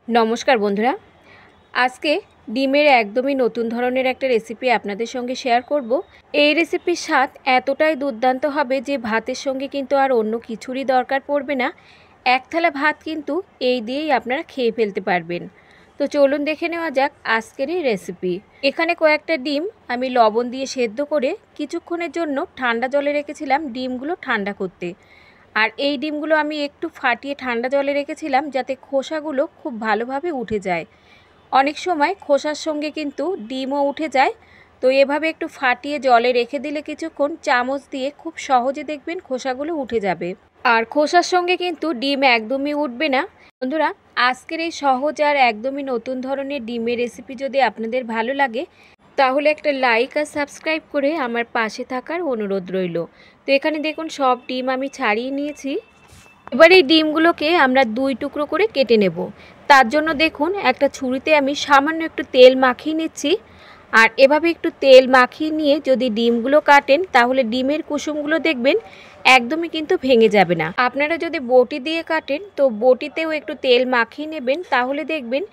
নমস্কার বন্ধুরা, আজকে ডিমের একদমই নতুন ধরনের একটা রেসিপি আপনাদের সঙ্গে শেয়ার করব। এই রেসিপির স্বাদ এতটাই দুর্দান্ত হবে যে ভাতের সঙ্গে কিন্তু আর অন্য কিছুরই দরকার পড়বে না। এক থালা ভাত কিন্তু এই দিয়েই আপনারা খেয়ে ফেলতে পারবেন। তো চলুন দেখে নেওয়া যাক আজকের এই রেসিপি। এখানে কয়েকটা ডিম আমি লবণ দিয়ে সেদ্ধ করে কিছুক্ষণের জন্য ঠান্ডা জলে রেখেছিলাম ডিমগুলো ঠান্ডা করতে। আর এই ডিমগুলো আমি একটু ফাটিয়ে ঠান্ডা জলে রেখেছিলাম যাতে খোসাগুলো খুব ভালোভাবে উঠে যায়। অনেক সময় খোসার সঙ্গে কিন্তু ডিমও উঠে যায়, তো এভাবে একটু ফাটিয়ে জলে রেখে দিলে কিছুক্ষণ চামচ দিয়ে খুব সহজে দেখবেন খোসাগুলো উঠে যাবে। আর খোসার সঙ্গে কিন্তু ডিম একদমই উঠবে না। বন্ধুরা, আজকের এই সহজ আর একদমই নতুন ধরনের ডিমের রেসিপি যদি আপনাদের ভালো লাগে তাহলে একটা লাইক আর সাবস্ক্রাইব করে আমার পাশে থাকার অনুরোধ রইল। তো এখানে দেখুন সব ডিম আমি ছাড়িয়ে নিয়েছি। এবার এই ডিমগুলোকে আমরা দুই টুকরো করে কেটে নেব। তার জন্য দেখুন একটা ছুরিতে আমি সামান্য একটু তেল মাখিয়ে নিচ্ছি। আর এভাবে একটু তেল মাখিয়ে নিয়ে যদি ডিমগুলো কাটেন তাহলে ডিমের কুসুমগুলো দেখবেন একদমই কিন্তু ভেঙে যাবে না। আপনারা যদি বটি দিয়ে কাটেন তো বটিতেও একটু তেল মাখিয়ে নেবেন, তাহলে দেখবেন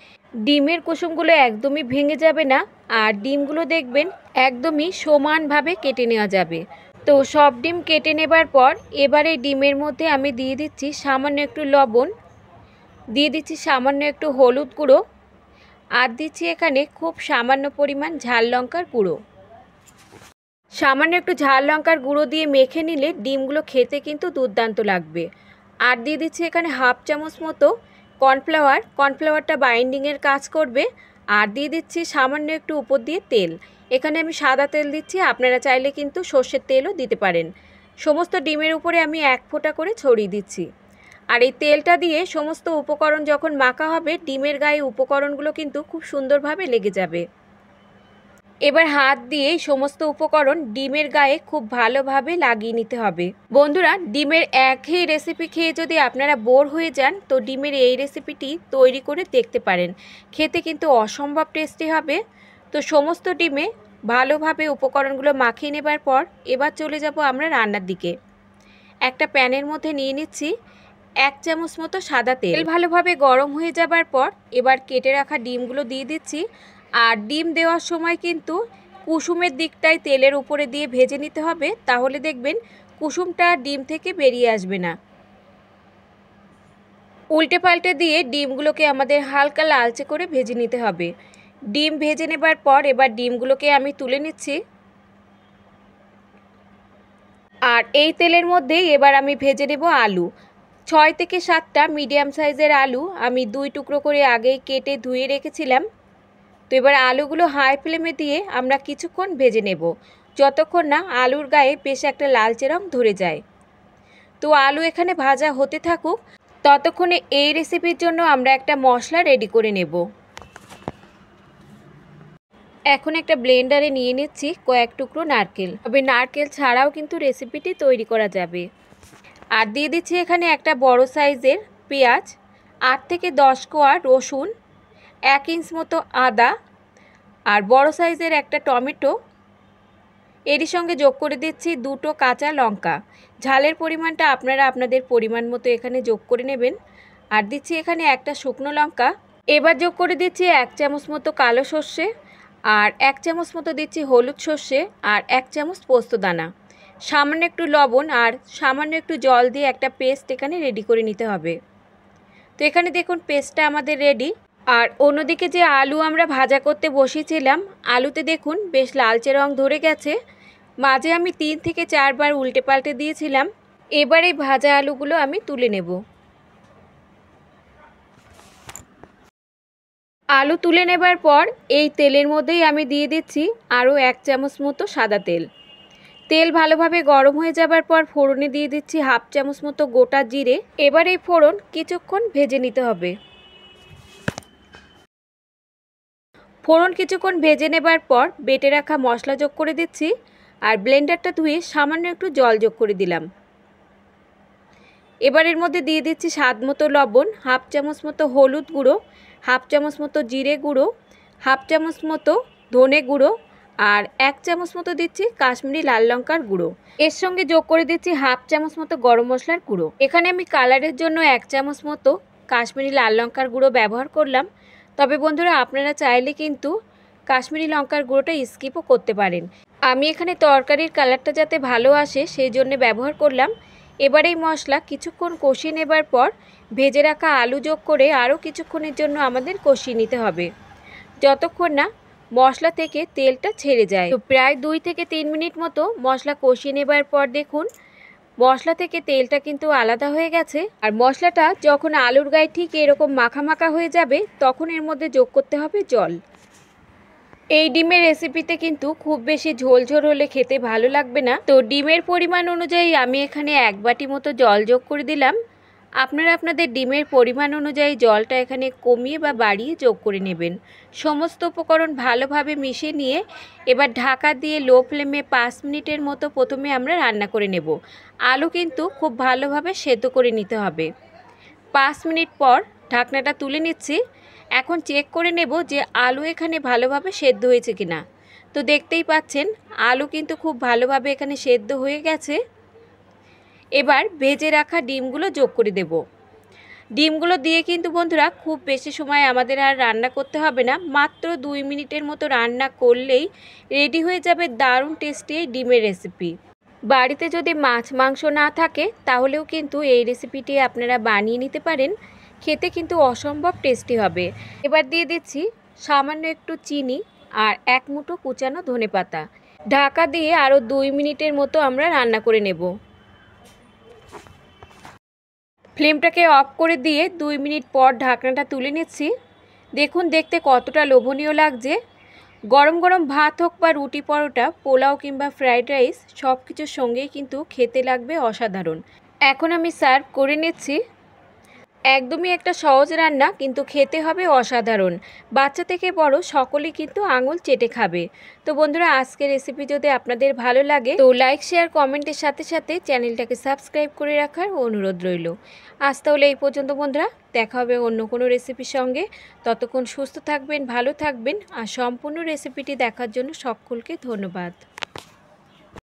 ডিমের কুসুমগুলো একদমই ভেঙে যাবে না। আর ডিমগুলো দেখবেন একদমই সমানভাবে কেটে নেওয়া যাবে। তো সব ডিম কেটে নেবার পর এবারে ডিমের মধ্যে আমি দিয়ে দিচ্ছি সামান্য একটু লবণ, দিয়ে দিচ্ছি সামান্য একটু হলুদ গুঁড়ো, আর দিচ্ছি এখানে খুব সামান্য পরিমাণ ঝাল লঙ্কার গুঁড়ো। সামান্য একটু ঝাল লঙ্কার গুঁড়ো দিয়ে মেখে নিলে ডিমগুলো খেতে কিন্তু দুর্দান্ত লাগবে। আর দিয়ে দিচ্ছি এখানে হাফ চামচ মতো কর্নফ্লাওয়ার, কর্নফ্লাওয়ারটা বাইন্ডিংয়ের কাজ করবে। আর দিয়ে দিচ্ছি সামান্য একটু উপর দিয়ে তেল। এখানে আমি সাদা তেল দিচ্ছি, আপনারা চাইলে কিন্তু সর্ষের তেলও দিতে পারেন। সমস্ত ডিমের উপরে আমি এক ফোঁটা করে ছড়িয়ে দিচ্ছি। আর এই তেলটা দিয়ে সমস্ত উপকরণ যখন মাখা হবে ডিমের গায়ে উপকরণগুলো কিন্তু খুব সুন্দরভাবে লেগে যাবে। এবার হাত দিয়ে সমস্ত উপকরণ ডিমের গায়ে খুব ভালোভাবে লাগিয়ে নিতে হবে। বন্ধুরা, ডিমের একঘেয়ে রেসিপি খেয়ে যদি আপনারা বোর হয়ে যান তো ডিমের এই রেসিপিটি তৈরি করে দেখতে পারেন, খেতে কিন্তু অসম্ভব টেস্টি হবে। তো সমস্ত ডিমে ভালোভাবে উপকরণগুলো মাখিয়ে নেবার পর এবার চলে যাব আমরা রান্নার দিকে। একটা প্যানের মধ্যে নিয়ে নিচ্ছি 1 চামচ মতো সাদা তেল। ভালোভাবে গরম হয়ে যাবার পর এবার কেটে রাখা ডিমগুলো দিয়ে দিচ্ছি। আর ডিম দেওয়ার সময় কিন্তু কুসুমের দিকটাই তেলের উপরে দিয়ে ভেজে নিতে হবে, তাহলে দেখবেন কুসুমটা ডিম থেকে বেরিয়ে আসবে না। উল্টে পাল্টে দিয়ে ডিমগুলোকে আমাদের হালকা লালচে করে ভেজে নিতে হবে। ডিম ভেজে নেবার পর এবার ডিমগুলোকে আমি তুলে নিচ্ছি। আর এই তেলের মধ্যেই এবার আমি ভেজে নেব আলু। 6 থেকে 7টা মিডিয়াম সাইজের আলু আমি 2 টুকরো করে আগেই কেটে ধুয়ে রেখেছিলাম। তো এবার আলুগুলো হাই ফ্লেমে দিয়ে আমরা কিছুক্ষণ ভেজে নেব, যতক্ষণ না আলুর গায়ে বেশ একটা লালচে রং ধরে যায়। তো আলু এখানে ভাজা হতে থাকুক, ততক্ষণে এই রেসিপির জন্য আমরা একটা মশলা রেডি করে নেব। এখন একটা ব্লেন্ডারে নিয়ে নিচ্ছি কয়েক টুকরো নারকেল, তবে নারকেল ছাড়াও কিন্তু রেসিপিটি তৈরি করা যাবে। আর দিয়ে দিচ্ছি এখানে একটা বড় সাইজের পেঁয়াজ, 8 থেকে 10 কোয়া রসুন, 1 ইঞ্চ মতো আদা, আর বড় সাইজের একটা টমেটো। এরই সঙ্গে যোগ করে দিচ্ছি 2টো কাঁচা লঙ্কা। ঝালের পরিমাণটা আপনারা আপনাদের পরিমাণ মতো এখানে যোগ করে নেবেন। আর দিচ্ছি এখানে একটা শুকনো লঙ্কা। এবার যোগ করে দিচ্ছি 1 চামচ মতো কালো সর্ষে, আর 1 চামচ মতো দিচ্ছি হলুদ সর্ষে, আর 1 চামচ পোস্তদানা, সামান্য একটু লবণ আর সামান্য একটু জল দিয়ে একটা পেস্ট এখানে রেডি করে নিতে হবে। তো এখানে দেখুন পেস্টটা আমাদের রেডি। আর অন্যদিকে যে আলু আমরা ভাজা করতে বসিয়েছিলাম, আলুতে দেখুন বেশ লালচে রং ধরে গেছে। মাঝে আমি 3 থেকে 4 বার উল্টে পাল্টে দিয়েছিলাম। এবার এই ভাজা আলুগুলো আমি তুলে নেব। আলু তুলে নেবার পর এই তেলের মধ্যেই আমি দিয়ে দিচ্ছি আরও 1 চামচ মতো সাদা তেল। তেল ভালোভাবে গরম হয়ে যাবার পর ফোড়নে দিয়ে দিচ্ছি হাফ চামচ মতো গোটা জিরে। এবার এই ফোড়ন কিছুক্ষণ ভেজে নিতে হবে। ফোড়ন কিছুক্ষণ ভেজে নেবার পর বেটে রাখা মশলা যোগ করে দিচ্ছি। আর ব্লেন্ডারটা ধুয়ে সামান্য একটু জল যোগ করে দিলাম। এবার এর মধ্যে দিয়ে দিচ্ছি স্বাদ মতো লবণ, হাফ চামচ মতো হলুদ গুঁড়ো, হাফ চামচ মতো জিরে গুঁড়ো, হাফ চামচ মতো ধনে গুঁড়ো, আর 1 চামচ মতো দিচ্ছি কাশ্মীরি লাল লঙ্কার গুঁড়ো। এর সঙ্গে যোগ করে দিচ্ছি হাফ চামচ মতো গরম মশলার গুঁড়ো। এখানে আমি কালারের জন্য 1 চামচ মতো কাশ্মীরি লাল লঙ্কার গুঁড়ো ব্যবহার করলাম। তবে বন্ধুরা আপনারা চাইলে কিন্তু কাশ্মীরি লঙ্কার গুঁড়োটা স্কিপও করতে পারেন। আমি এখানে তরকারির কালারটা যাতে ভালো আসে সেই জন্য ব্যবহার করলাম। এবার এই মশলা কিছুক্ষণ কষিয়ে নেবার পর ভেজে রাখা আলু যোগ করে আরও কিছুক্ষণের জন্য আমাদের কষিয়ে নিতে হবে, যতক্ষণ না মশলা থেকে তেলটা ছেড়ে যায়। তো প্রায় 2 থেকে 3 মিনিট মতো মশলা কষিয়ে নেবার পর দেখুন মশলা থেকে তেলটা কিন্তু আলাদা হয়ে গেছে। আর মশলাটা যখন আলুর গায়ে ঠিক এরকম মাখা মাখা হয়ে যাবে তখন এর মধ্যে যোগ করতে হবে জল। এই ডিমের রেসিপিতে কিন্তু খুব বেশি ঝোল ঝোল হলে খেতে ভালো লাগবে না। তো ডিমের পরিমাণ অনুযায়ী আমি এখানে 1 বাটি মতো জল যোগ করে দিলাম। আপনারা আপনাদের ডিমের পরিমাণ অনুযায়ী জলটা এখানে কমিয়ে বা বাড়িয়ে যোগ করে নেবেন। সমস্ত উপকরণ ভালোভাবে মিশিয়ে নিয়ে এবার ঢাকা দিয়ে লো ফ্লেমে 5 মিনিটের মতো প্রথমে আমরা রান্না করে নেব। আলু কিন্তু খুব ভালোভাবে সেদ্ধ করে নিতে হবে। 5 মিনিট পর ঢাকনাটা তুলে নিচ্ছি। এখন চেক করে নেব যে আলু এখানে ভালোভাবে সেদ্ধ হয়েছে কিনা। তো দেখতেই পাচ্ছেন আলু কিন্তু খুব ভালোভাবে এখানে সেদ্ধ হয়ে গেছে। এবার ভেজে রাখা ডিমগুলো যোগ করে দেব। ডিমগুলো দিয়ে কিন্তু বন্ধুরা খুব বেশি সময় আমাদের আর রান্না করতে হবে না, মাত্র 2 মিনিটের মতো রান্না করলেই রেডি হয়ে যাবে দারুণ টেস্টি এই ডিমের রেসিপি। বাড়িতে যদি মাছ মাংস না থাকে তাহলেও কিন্তু এই রেসিপিটি আপনারা বানিয়ে নিতে পারেন, খেতে কিন্তু অসম্ভব টেস্টি হবে। এবার দিয়ে দিচ্ছি সামান্য একটু চিনি আর 1 মুঠো কুচানো ধনেপাতা। ঢাকা দিয়ে আরও 2 মিনিটের মতো আমরা রান্না করে নেব। ফ্লেমটাকে অফ করে দিয়ে 2 মিনিট পর ঢাকনাটা তুলে নিচ্ছি। দেখুন দেখতে কতটা লোভনীয় লাগছে। গরম গরম ভাত হোক বা রুটি পরোটা, পোলাও কিংবা ফ্রাইড রাইস সব কিছুর সঙ্গেই কিন্তু খেতে লাগবে অসাধারণ। এখন আমি সার্ভ করে নিচ্ছি। একদমই একটা সহজ রান্না, কিন্তু খেতে হবে অসাধারণ। বাচ্চা থেকে বড় সকলেই কিন্তু আঙুল চেটে খাবে। তো বন্ধুরা আজকের রেসিপি যদি আপনাদের ভালো লাগে তো লাইক শেয়ার কমেন্টের সাথে সাথে চ্যানেলটাকে সাবস্ক্রাইব করে রাখার অনুরোধ রইল। আজ তাহলে এই পর্যন্ত বন্ধুরা, দেখা হবে অন্য কোনো রেসিপির সঙ্গে। ততক্ষণ সুস্থ থাকবেন, ভালো থাকবেন, আর সম্পূর্ণ রেসিপিটি দেখার জন্য সকলকে ধন্যবাদ।